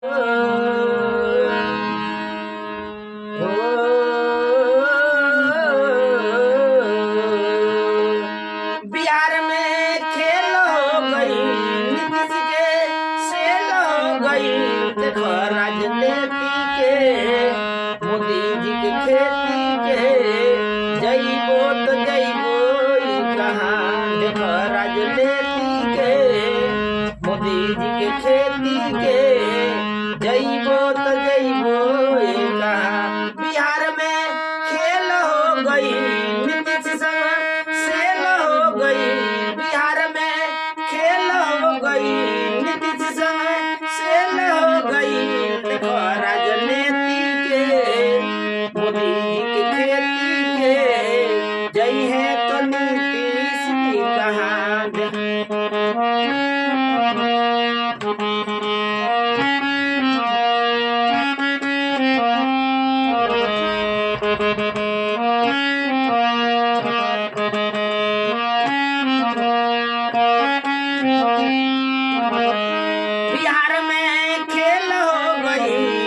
बिहार में खेल हो गई, नीतीश के सेल हो गई। देखो राजनीति के, मोदी जी के खेती के, जइबो तो जइबो कहाँ। देखो राजनीति के, मोदी जी के खेती के, जइबो तो जइबो कहाँ। बिहार में खेल हो गई, नीतीश संग सेल हो गई। बिहार में खेल हो गई, नीतीश संग सेल हो गई। देखो राजनीति के, मोदी जी के खेती के, जई है तो नीतीश की कहाँ। बिहार में खेल हो गई,